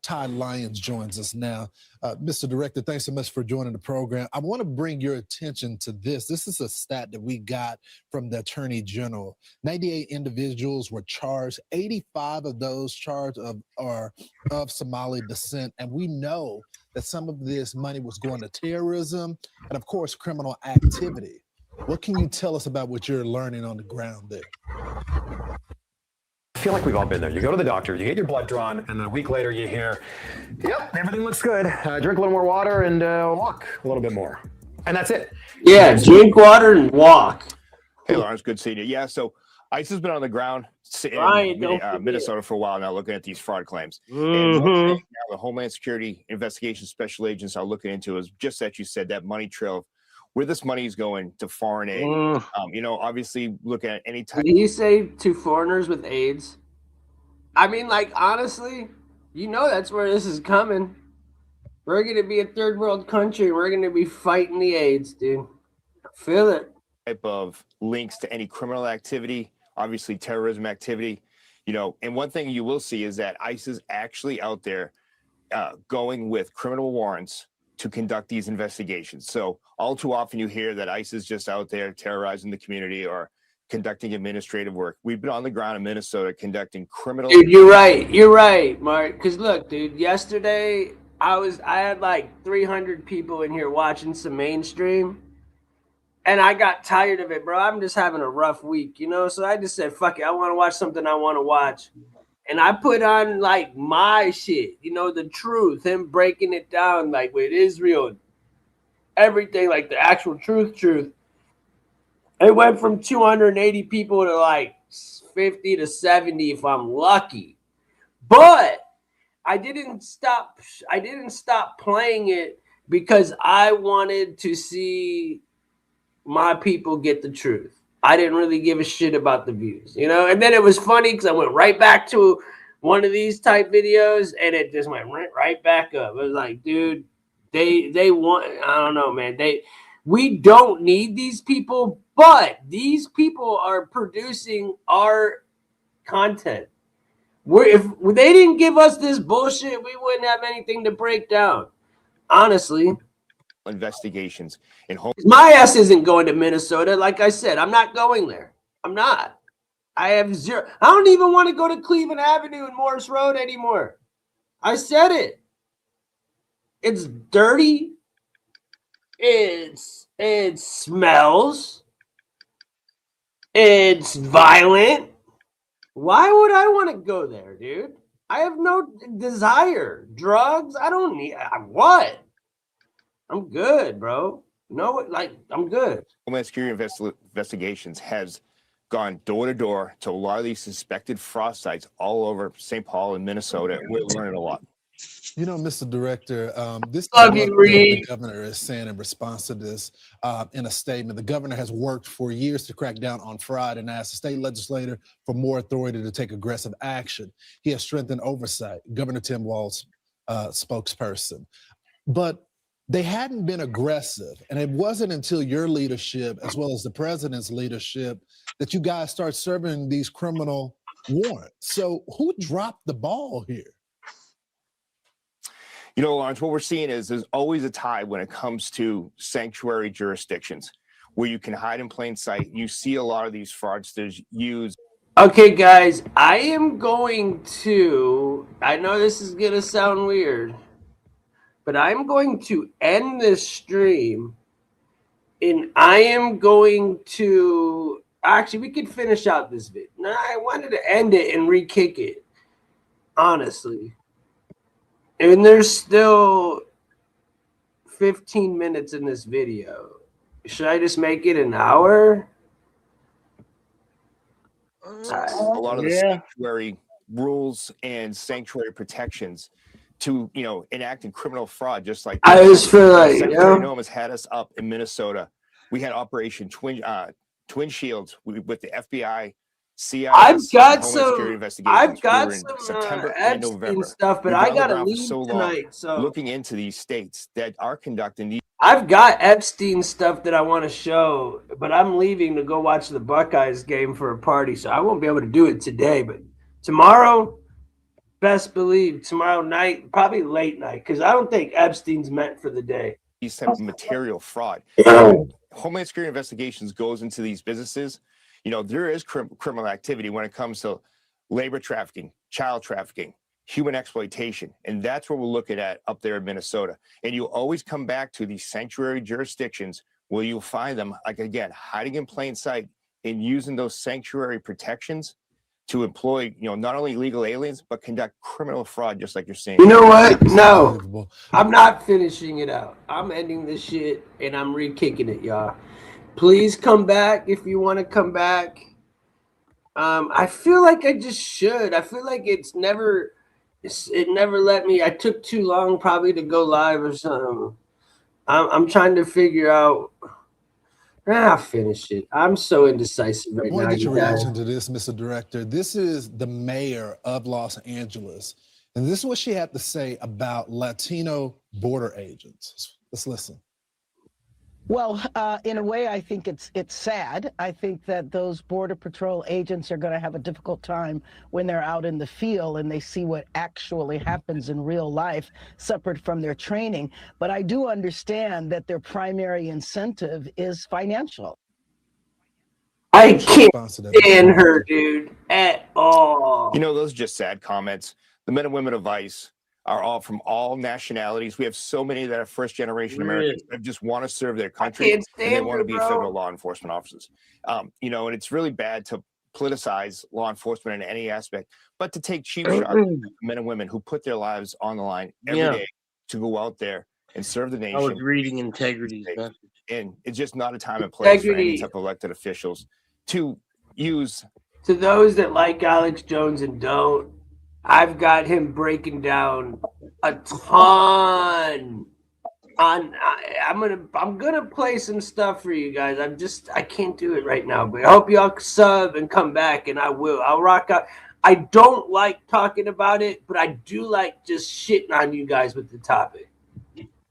Todd Lyons joins us now. Mr. Director, thanks so much for joining the program. I want to bring your attention to this. This is a stat that we got from the Attorney General. 98 individuals were charged. 85 of those charged are of Somali descent. And we know that some of this money was going to terrorism and, of course, criminal activity. What can you tell us about what you're learning on the ground there? I feel like we've all been there. You go to the doctor, you get your blood drawn, and then a week later you hear, yep, everything looks good. Drink a little more water and walk a little bit more. And that's it. Yeah, drink water and walk. Hey, Lawrence, good seeing you. Yeah, so ICE has been on the ground in Minnesota for a while now, looking at these fraud claims. And now the Homeland Security Investigation Special Agents are looking into is just that you said, that money trail, where this money is going to foreign aid. You know, obviously look at any type. Did he say to foreigners with AIDS? I mean, like, honestly, you know that's where this is coming. We're going to be a third world country. We're going to be fighting the AIDS, dude. Feel it. Type of links to any criminal activity, obviously terrorism activity, you know. And one thing you will see is that ICE is actually out there going with criminal warrants to conduct these investigations. So all too often you hear that ICE is just out there terrorizing the community or conducting administrative work. We've been on the ground in Minnesota conducting criminal. Dude, you're right, Mark. Because look, dude, yesterday I had like 300 people in here watching some mainstream, and I got tired of it, bro. I'm just having a rough week, you know. So I just said, fuck it, I want to watch something I want to watch. And I put on like my shit, you know, the truth, him breaking it down like with Israel, everything, like the actual truth. It went from 280 people to like 50 to 70 if I'm lucky. But I didn't stop playing it because I wanted to see my people get the truth. I didn't really give a shit about the views, you know? And then it was funny because I went right back to one of these type videos and it just went right back up. It was like, dude, they want, I don't know, man. We don't need these people, but these people are producing our content. If they didn't give us this bullshit, we wouldn't have anything to break down. Honestly. Investigations in home. My ass isn't going to Minnesota. Like I said, I'm not going there. I'm not. I have zero. I don't even want to go to Cleveland Avenue and Morris Road anymore. I said it. It's dirty. It smells. It's violent. Why would I want to go there, dude? I have no desire. Drugs? I don't need. What? I'm good, bro. No, like, I'm good. Homeland Security Investigations has gone door to door to a lot of these suspected fraud sites all over St. Paul and Minnesota. We're learning a lot. You know, Mr. Director, this is what the governor is saying in response to this in a statement. The governor has worked for years to crack down on fraud and asked the state legislature for more authority to take aggressive action. He has strengthened oversight, Governor Tim Waltz, spokesperson. But they hadn't been aggressive. And it wasn't until your leadership, as well as the president's leadership, that you guys start serving these criminal warrants. So who dropped the ball here? You know, Lawrence, what we're seeing is there's always a tide when it comes to sanctuary jurisdictions where you can hide in plain sight. You see a lot of these fraudsters use. Okay, guys, I am going to, I know this is going to sound weird, but I'm going to end this stream, and I am going to actually we could finish out this video. No, I wanted to end it and re-kick it, honestly. And there's still 15 minutes in this video. Should I just make it an hour? A lot of the sanctuary rules and sanctuary protections to, enacting criminal fraud, just like I just feel like, Secretary Newsome has had us up in Minnesota. We had Operation Twin Shields with the FBI, CIA. I've got some September and November stuff, but I gotta leave tonight. So looking into these states that are conducting these. I've got Epstein stuff that I want to show, but I'm leaving to go watch the Buckeyes game for a party, so I won't be able to do it today. But tomorrow, best believe tomorrow night, probably late night, because I don't think Epstein's meant for the day. These type of material fraud. Homeland Security Investigations goes into these businesses. There is criminal activity when it comes to labor trafficking, child trafficking, human exploitation. And that's what we're looking at up there in Minnesota. And you always come back to these sanctuary jurisdictions where you'll find them, like, again, hiding in plain sight and using those sanctuary protections to employ, not only illegal aliens, but conduct criminal fraud, just like you're saying. You know what? No, I'm not finishing it out. I'm ending this shit and I'm re-kicking it, y'all. Please come back if you want to come back. I feel like I just should. I feel like it never let me. I took too long probably to go live or something. I'm trying to figure out. I'll finish it. I'm so indecisive right now. I want to get your reaction to this, Mr. Director. This is the mayor of Los Angeles, and this is what she had to say about Latino border agents. Let's listen. Well, in a way, I think it's sad. I think that those Border Patrol agents are going to have a difficult time when they're out in the field and they see what actually happens in real life, separate from their training. But I do understand that their primary incentive is financial. I can't stand her, dude, at all. Those are just sad comments. The men and women of ICE are all from all nationalities. We have so many that are first-generation Americans that just want to serve their country and they want to be federal law enforcement officers. And it's really bad to politicize law enforcement in any aspect, but to take cheap shots at men and women who put their lives on the line every day to go out there and serve the nation. I was reading Integrity's message. And it's just not a time and place for any type of elected officials to use. To those that like Alex Jones and don't, I've got him breaking down a ton on. I'm gonna play some stuff for you guys. I can't do it right now, but I hope y'all sub and come back, and I will. I'll rock out. I don't like talking about it, but I do like just shitting on you guys with the topic.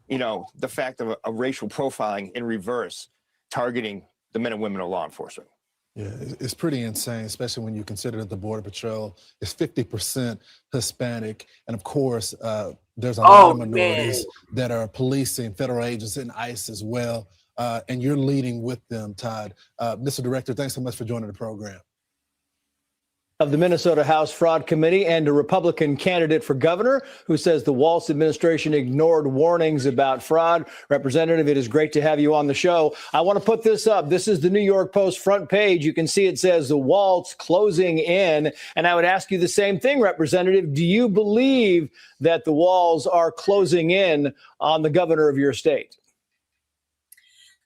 The fact of a racial profiling in reverse, targeting the men and women of law enforcement. Yeah, it's pretty insane, especially when you consider that the Border Patrol is 50% Hispanic. And of course, there's a lot of minorities that are policing, federal agents, and ICE as well. And you're leading with them, Todd. Mr. Director, thanks so much for joining the program. Of the Minnesota House Fraud Committee and a Republican candidate for governor who says the Waltz administration ignored warnings about fraud. Representative, it is great to have you on the show. I want to put this up. This is the New York Post front page. You can see it says the Waltz closing in. And I would ask you the same thing, Representative. Do you believe that the walls are closing in on the governor of your state?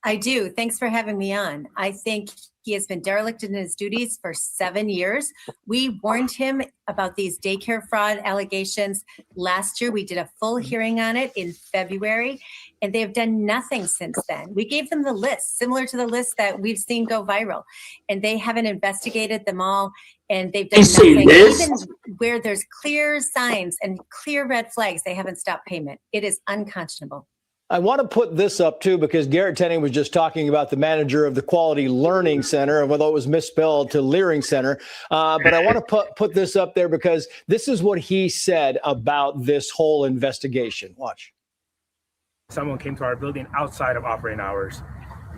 I do. Thanks for having me on. I think he has been derelict in his duties for 7 years. We warned him about these daycare fraud allegations last year. We did a full hearing on it in February, and they have done nothing since then. We gave them the list, similar to the list that we've seen go viral, and they haven't investigated them all, and they've done nothing. Even where there's clear signs and clear red flags, they haven't stopped payment. It is unconscionable. I want to put this up, too, because Garrett Tenney was just talking about the manager of the Quality Learning Center, and although it was misspelled to Leering Center. But I want to put this up there because this is what he said about this whole investigation. Watch. Someone came to our building outside of operating hours.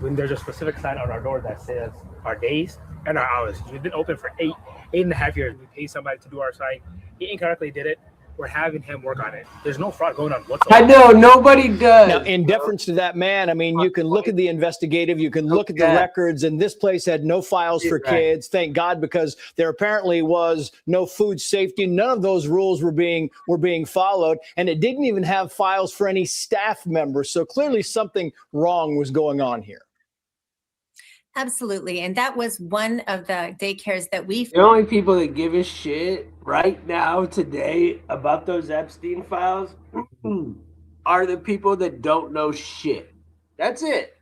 When there's a specific sign on our door that says our days and our hours. We've been open for eight and a half years. We paid somebody to do our site. He incorrectly did it. we're having him work on it. There's no fraud going on whatsoever. I know, nobody does. Now, in deference to that man, I mean, you can look at the investigative, you can look at the records, and this place had no files for kids. Thank God, because there apparently was no food safety. None of those rules were being followed, and it didn't even have files for any staff members. So clearly something wrong was going on here. Absolutely. And that was one of the daycares that we... The only people that give a shit right now, today, about those Epstein files are the people that don't know shit. That's it.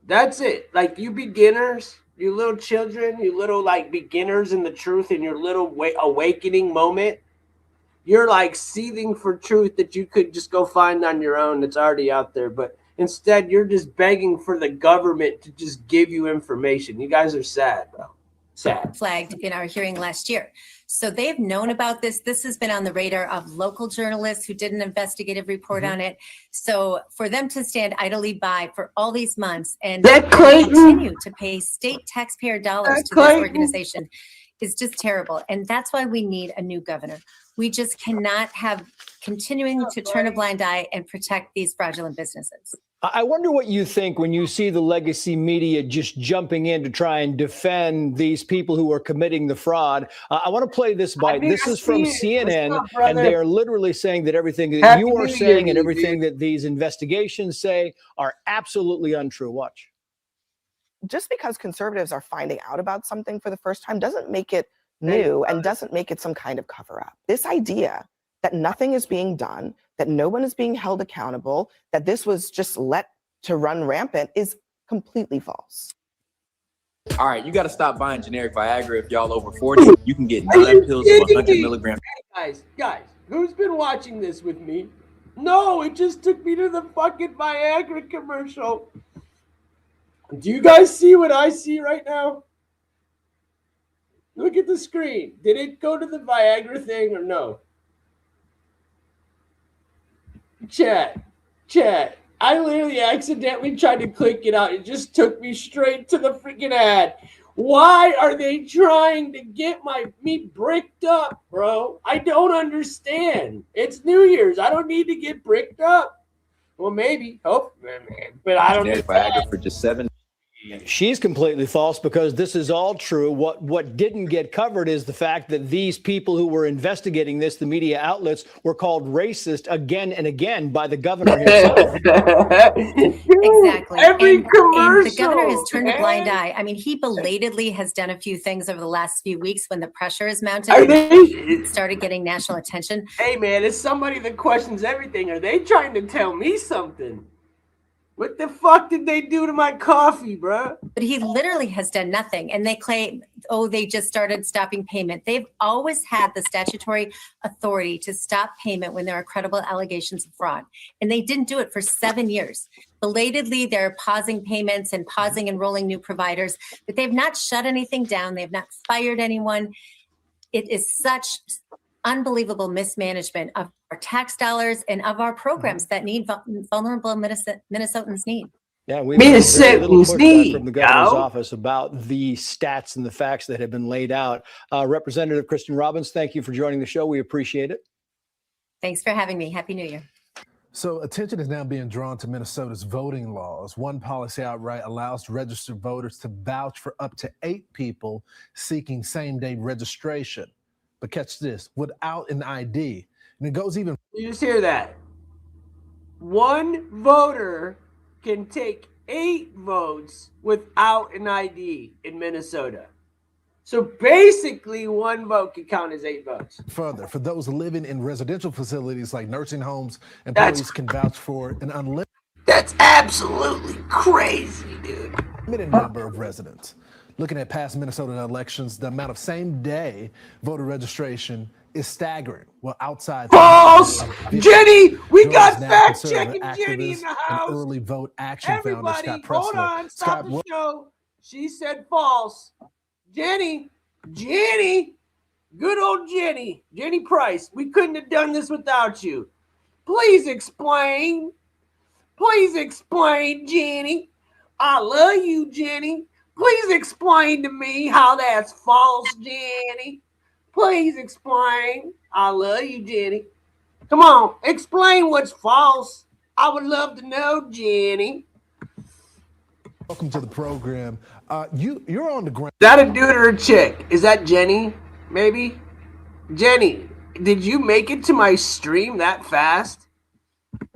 That's it. Like, you beginners, you little children, you little, like, beginners in the truth in your little awakening moment, you're, like, seething for truth that you could just go find on your own that's already out there. But instead, you're just begging for the government to just give you information. You guys are sad, bro. Sad. Flagged in our hearing last year. So they've known about this. This has been on the radar of local journalists who did an investigative report on it. So for them to stand idly by for all these months and continue to pay state taxpayer dollars to this organization is just terrible. And that's why we need a new governor. We just cannot have continuing to turn a blind eye and protect these fraudulent businesses. I wonder what you think when you see the legacy media just jumping in to try and defend these people who are committing the fraud. I want to play this bite. This is from CNN, and they are literally saying that everything that you are saying and everything that these investigations say are absolutely untrue. Watch. Just because conservatives are finding out about something for the first time doesn't make it new and doesn't make it some kind of cover up. This idea that nothing is being done, that no one is being held accountable, that this was just let to run rampant is completely false. All right, you got to stop buying generic Viagra if y'all over 40. You can get 9 pills of 100 milligrams. Guys, who's been watching this with me? No, it just took me to the fucking Viagra commercial. Do you guys see what I see right now? Look at the screen. Did it go to the Viagra thing or no? Chat. I literally accidentally tried to click it out. It just took me straight to the freaking ad. Why are they trying to get me bricked up, bro? I don't understand. It's New Year's. I don't need to get bricked up. Well, maybe. Hope, but I don't. Generic Viagra for just $7. She's completely false because this is all true. What didn't get covered is the fact that these people who were investigating this, the media outlets, were called racist again and again by the governor himself. Exactly. Every commercial. And the governor has turned a blind eye. I mean, he belatedly has done a few things over the last few weeks when the pressure is mounted. It started getting national attention. Hey, man, it's somebody that questions everything. Are they trying to tell me something? What the fuck did they do to my coffee, bro? But he literally has done nothing. And they claim, oh, they just started stopping payment. They've always had the statutory authority to stop payment when there are credible allegations of fraud. And they didn't do it for 7 years. Belatedly, they're pausing payments and pausing enrolling new providers, but they've not shut anything down. They've not fired anyone. It is such unbelievable mismanagement of our tax dollars and of our programs that need vulnerable Minnesotans need. Yeah, we've had very little pushback from the governor's office about the stats and the facts that have been laid out. Representative Kristen Robbins, thank you for joining the show. We appreciate it. Thanks for having me. Happy New Year. So attention is now being drawn to Minnesota's voting laws. One policy outright allows registered voters to vouch for up to 8 people seeking same-day registration. But catch this, without an ID. And it goes even... You just hear that. One voter can take 8 votes without an ID in Minnesota. So basically, one vote can count as 8 votes. Further, for those living in residential facilities like nursing homes, employees can vouch for an unlimited... That's absolutely crazy, dude. ...limited number of residents. Looking at past Minnesota elections, the amount of same-day voter registration is staggering. Well, outside... False! Jenny! We got fact-checking Jenny in the house! And early vote action founder Scott Pressler. Hold on, stop the show. She said false. Jenny, good old Jenny Price, we couldn't have done this without you. Please explain, Jenny. I love you, Jenny. Please explain to me how that's false, Jenny. Please explain. I love you, Jenny. Come on, explain what's false. I would love to know, Jenny. Welcome to the program. You're on the ground. Is that a dude or a chick? Is that Jenny? Maybe? Jenny, did you make it to my stream that fast?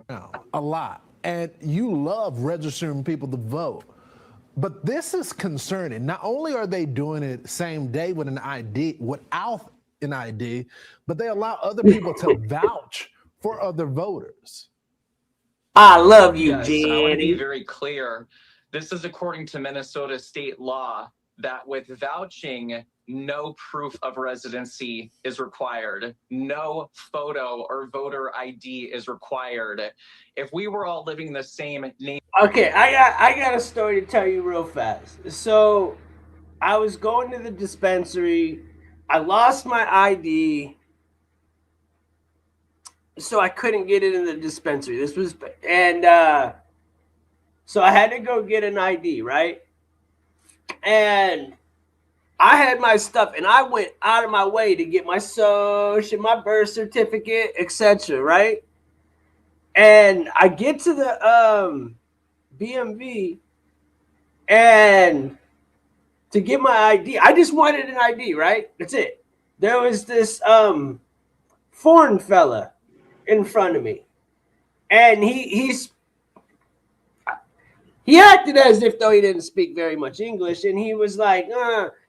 A lot. And you love registering people to vote. But this is concerning. Not only are they doing it same day with an ID, without an ID, but they allow other people to vouch for other voters. I love you, Yes, I want to be Jenny. very clear. This is according to Minnesota state law that with vouching, no proof of residency is required. No photo or voter ID is required. If we were all living the same name. Okay, I got a story to tell you real fast. So I was going to the dispensary. I lost my ID. So I couldn't get it in the dispensary. So I had to go get an ID, right? And I had my stuff, and I went out of my way to get my social, my birth certificate, etc., right? And I get to the BMV, and to get my ID, I just wanted an ID, right? That's it. There was this foreign fella in front of me, and he acted as if though he didn't speak very much English, and he was like,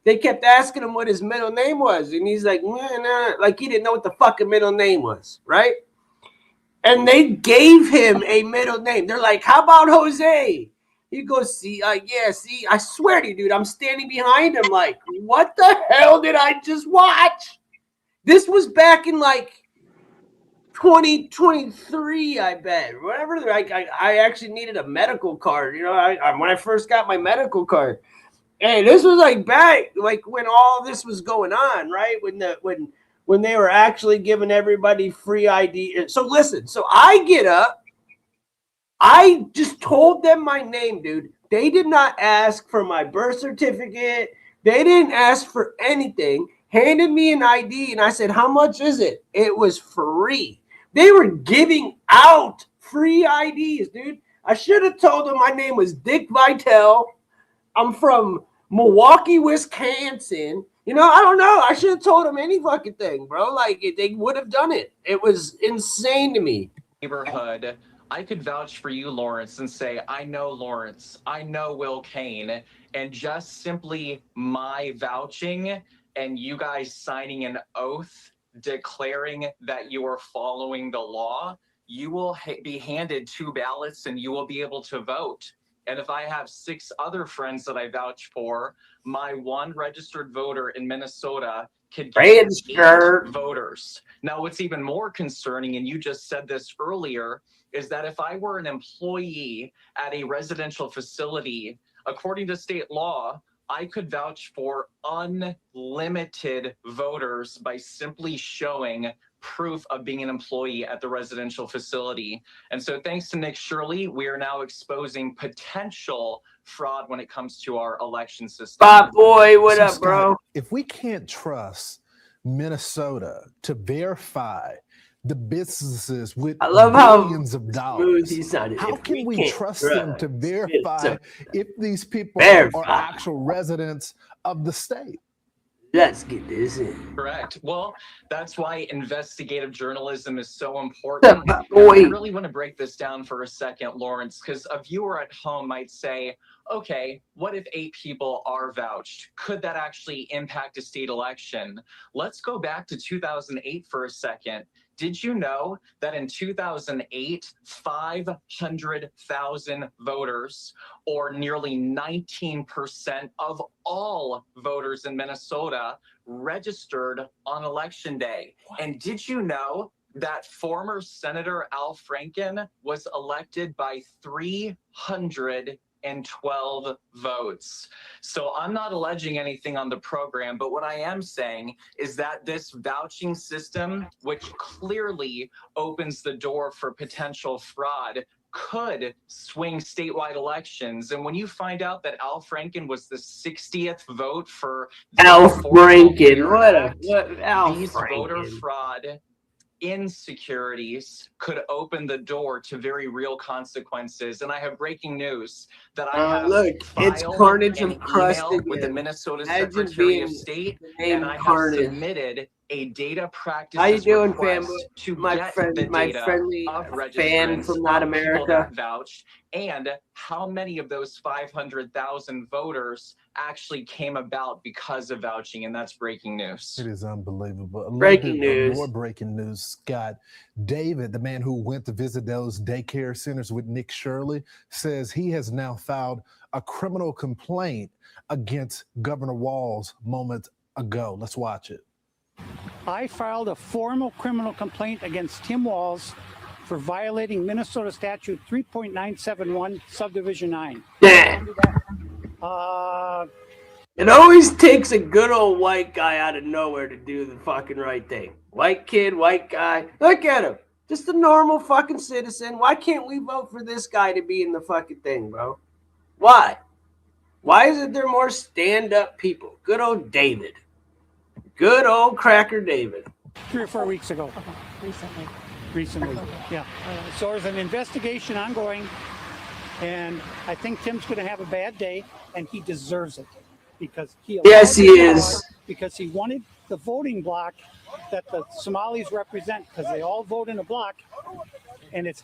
they kept asking him what his middle name was, and he's like, nah, like he didn't know what the fucking middle name was, right? And they gave him a middle name. They're like, how about Jose? He goes, see, I swear to you, dude, I'm standing behind him like, what the hell did I just watch? This was back in like 2023, I bet. Whatever. I actually needed a medical card. You know, when I first got my medical card, and this was like back, like when all this was going on, right? When they were actually giving everybody free ID. So listen. So I get up. I just told them my name, dude. They did not ask for my birth certificate. They didn't ask for anything. Handed me an ID, and I said, how much is it? It was free. They were giving out free IDs, dude. I should have told them my name was Dick Vitale. I'm from Milwaukee, Wisconsin. You know, I don't know. I should have told them any fucking thing, bro. Like, they would have done it. It was insane to me. Neighborhood, I could vouch for you, Lawrence, and say, I know Lawrence, I know Will Kane, and just simply my vouching and you guys signing an oath declaring that you are following the law, you will be handed 2 ballots and you will be able to vote. And if I have 6 other friends that I vouch for, my 1 registered voter in Minnesota could get 8 voters. Now, what's even more concerning, and you just said this earlier, is that if I were an employee at a residential facility, according to state law, I could vouch for unlimited voters by simply showing proof of being an employee at the residential facility. And so thanks to Nick Shirley, we are now exposing potential fraud when it comes to our election system. Bob boy, what So, up, bro? Scott, if we can't trust Minnesota to verify the businesses with I love how billions of dollars, how can we trust them to verify if these people are actual residents of the state? Let's get this in. Correct. Well, that's why investigative journalism is so important. I Boy. really want to break this down for a second, Lawrence, because a viewer at home might say, okay, what if 8 people are vouched? Could that actually impact a state election? Let's go back to 2008 for a second. Did you know that in 2008, 500,000 voters, or nearly 19% of all voters in Minnesota, registered on Election Day? And did you know that former Senator Al Franken was elected by 312 votes? So I'm not alleging anything on the program, but what I am saying is that this vouching system, which clearly opens the door for potential fraud, could swing statewide elections. And when you find out that Al Franken was the 60th vote for Al Franken, what Al these Franken. voter fraud insecurities could open the door to very real consequences. And I have breaking news that I have look, it's filed Carnage an of Crust email with the again. Minnesota Imagine Secretary of being State, named and I have Carnage. submitted a data practices How you doing, request fam? to My get friend, the my data friendly of fan registrants, from Not of people America. that vouched, and how many of those 500,000 voters actually came about because of vouching, and that's breaking news. It is unbelievable. A little Breaking bit of news. more breaking news, Scott. David, the man who went to visit those daycare centers with Nick Shirley, says he has now filed a criminal complaint against Governor Walz moments ago. Let's watch it. I filed a formal criminal complaint against Tim Walz for violating Minnesota Statute 3.971, Subdivision 9. It always takes a good old white guy out of nowhere to do the fucking right thing. White kid, white guy. Look at him. Just a normal fucking citizen. Why can't we vote for this guy to be in the fucking thing, bro? Why? Why isn't there more stand-up people? Good old David. Good old Cracker David. 3 or 4 weeks ago. Recently, yeah. So there's an investigation ongoing, and I think Tim's going to have a bad day, and he deserves it because he Yes, he is. Because he wanted the voting block that the Somalis represent, because they all vote in a block, and it's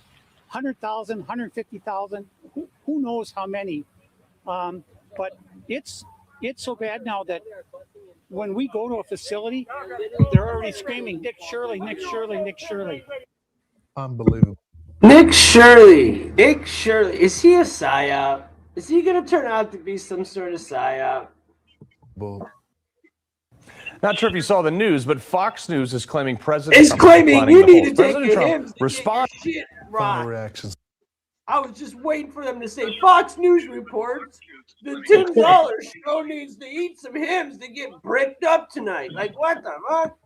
100,000, 150,000, who knows how many. But it's so bad now that when we go to a facility, they're already screaming, Nick Shirley, Nick Shirley, Nick Shirley. Unbelievable. Nick Shirley. Nick Shirley. Is he a psyop? Is he going to turn out to be some sort of psyop? Not sure if you saw the news, but Fox News is claiming President It's Trump is claiming planning you the need polls. to take President the Trump hymns to responded. get shit Final right. reactions. I was just waiting for them to say Fox News reports the Tim Zahler show needs to eat some hymns to get bricked up tonight. Like, what the fuck?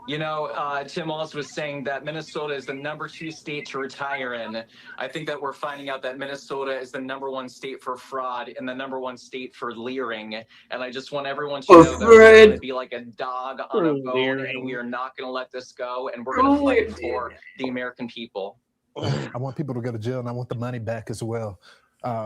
You know, Tim also was saying that Minnesota is the #2 state to retire in. I think that we're finding out that Minnesota is the #1 state for fraud and the #1 state for leering. And I just want everyone to know that we're going to be like a dog on a bone, and we are not going to let this go. And we're going to fight for the American people. I want people to go to jail, and I want the money back as well.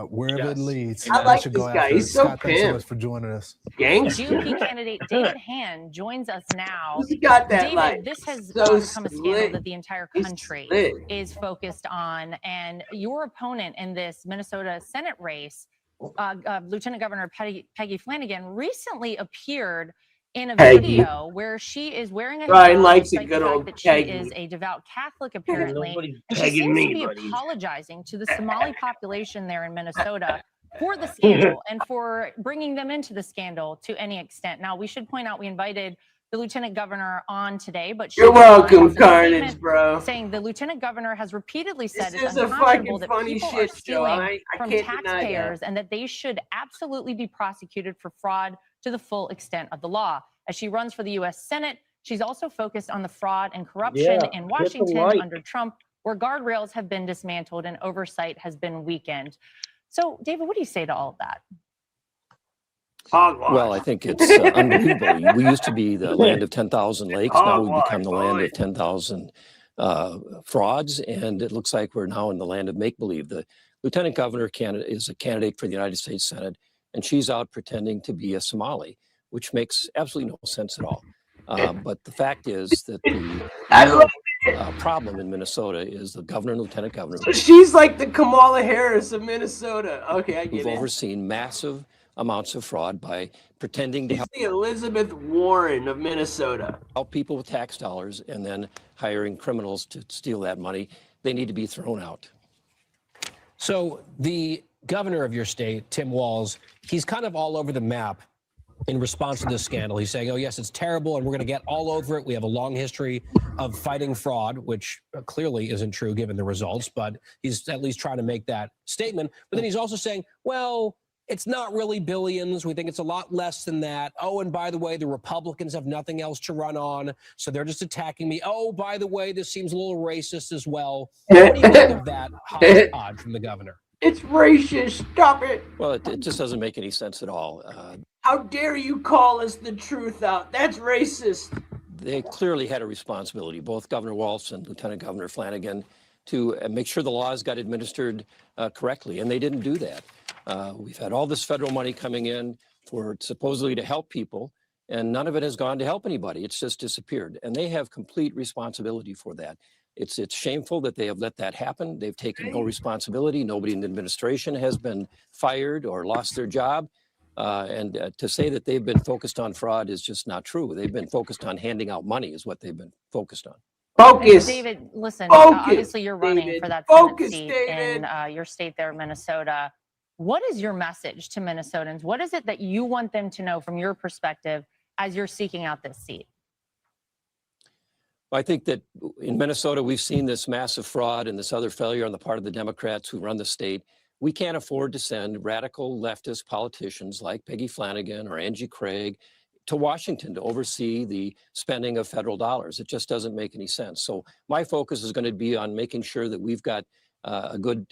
Wherever it leads, I like should this go guy. after He's it. so Scott, thanks so pimp. much for joining us. GOP candidate David Hand joins us now. He's got that, David, like, this has so become a scandal slick. that the entire He's country slick. is focused on. And your opponent in this Minnesota Senate race, Lieutenant Governor Peggy Flanagan, recently appeared in a Peggy. video where she is wearing a Ryan hijab, likes a despite good the fact old that she Peggy. is a devout Catholic, apparently. Nobody's And she pegging seems me, to be buddy. apologizing to the Somali population there in Minnesota for the scandal and for bringing them into the scandal to any extent. Now, we should point out we invited the lieutenant governor on today, but she You're welcome, released a Carnage, statement bro. saying the lieutenant governor has repeatedly said This it's is a unconscionable fucking that funny people shit are show. stealing I from can't deny that. taxpayers and that they should absolutely be prosecuted for fraud to the full extent of the law. As she runs for the U.S. Senate, she's also focused on the fraud and corruption Yeah, in hit the Washington light. under Trump, where guardrails have been dismantled and oversight has been weakened. So, David, what do you say to all of that? Well, I think it's unbelievable. We used to be the land of 10,000 lakes. Now we've become the land of 10,000 frauds, and it looks like we're now in the land of make-believe. The lieutenant governor candidate is a candidate for the United States Senate, and she's out pretending to be a Somali, which makes absolutely no sense at all. But the fact is that the problem in Minnesota is the governor and lieutenant governor So she's like the Kamala Harris of Minnesota. Okay, I who've get it. overseen massive amounts of fraud by pretending to She's help the Elizabeth Warren of Minnesota. people with tax dollars and then hiring criminals to steal that money. They need to be thrown out. So the governor of your state, Tim Walz, he's kind of all over the map in response to this scandal. He's saying, oh, yes, it's terrible, and we're going to get all over it. We have a long history of fighting fraud, which clearly isn't true given the results, but he's at least trying to make that statement. But then he's also saying, well, it's not really billions. We think it's a lot less than that. Oh, and by the way, the Republicans have nothing else to run on, so they're just attacking me. Oh, by the way, this seems a little racist as well. What do you think of that hodgepodge from the governor? It's racist. Stop it. Well, it just doesn't make any sense at all. How dare you call us the truth out? That's racist. they clearly had a responsibility, both Governor Waltz and Lieutenant Governor Flanagan, to make sure the laws got administered correctly, and they didn't do that. We've had all this federal money coming in for supposedly to help people, and none of it has gone to help anybody. It's just disappeared, and they have complete responsibility for that. It's shameful that they have let that happen. They've taken no responsibility. Nobody in the administration has been fired or lost their job. And to say that they've been focused on fraud is just not true. They've been focused on handing out money is what they've been focused on. Focus. David, listen, Focus, obviously you're running David. for that Focus, Senate seat David. in your state there, Minnesota. What is your message to Minnesotans? What is it that you want them to know from your perspective as you're seeking out this seat? I think that in Minnesota, we've seen this massive fraud and this other failure on the part of the Democrats who run the state. We can't afford to send radical leftist politicians like Peggy Flanagan or Angie Craig to Washington to oversee the spending of federal dollars. It just doesn't make any sense. So my focus is going to be on making sure that we've got a good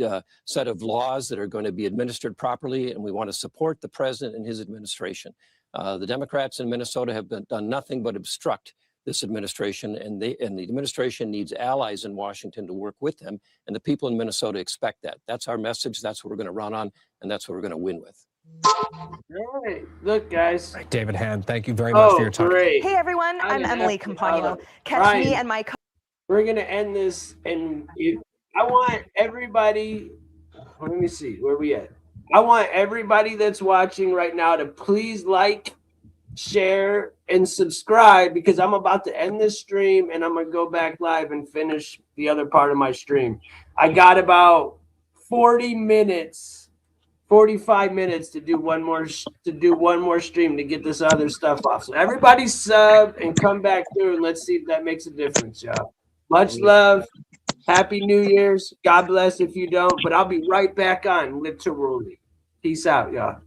set of laws that are going to be administered properly, and we want to support the president and his administration. The Democrats in Minnesota have done nothing but obstruct this administration, and the administration needs allies in Washington to work with them, and the people in Minnesota expect that. That's our message. That's what we're going to run on, and that's what we're going to win with. All right, look, guys. David Hand, thank you very much for your time. Great. Hey everyone, I'm Emily Campagno. Catch Ryan, me and my we're gonna end this, and I want everybody. Let me see where we at. I want everybody that's watching right now to please like, share, and subscribe, because I'm about to end this stream and I'm gonna go back live and finish the other part of my stream. I got about 45 minutes to do one more stream to get this other stuff off. So everybody sub and come back through, and let's see if that makes a difference, y'all. Much love. Happy New Year's. God bless if you don't, but I'll be right back on literally. Peace out, y'all.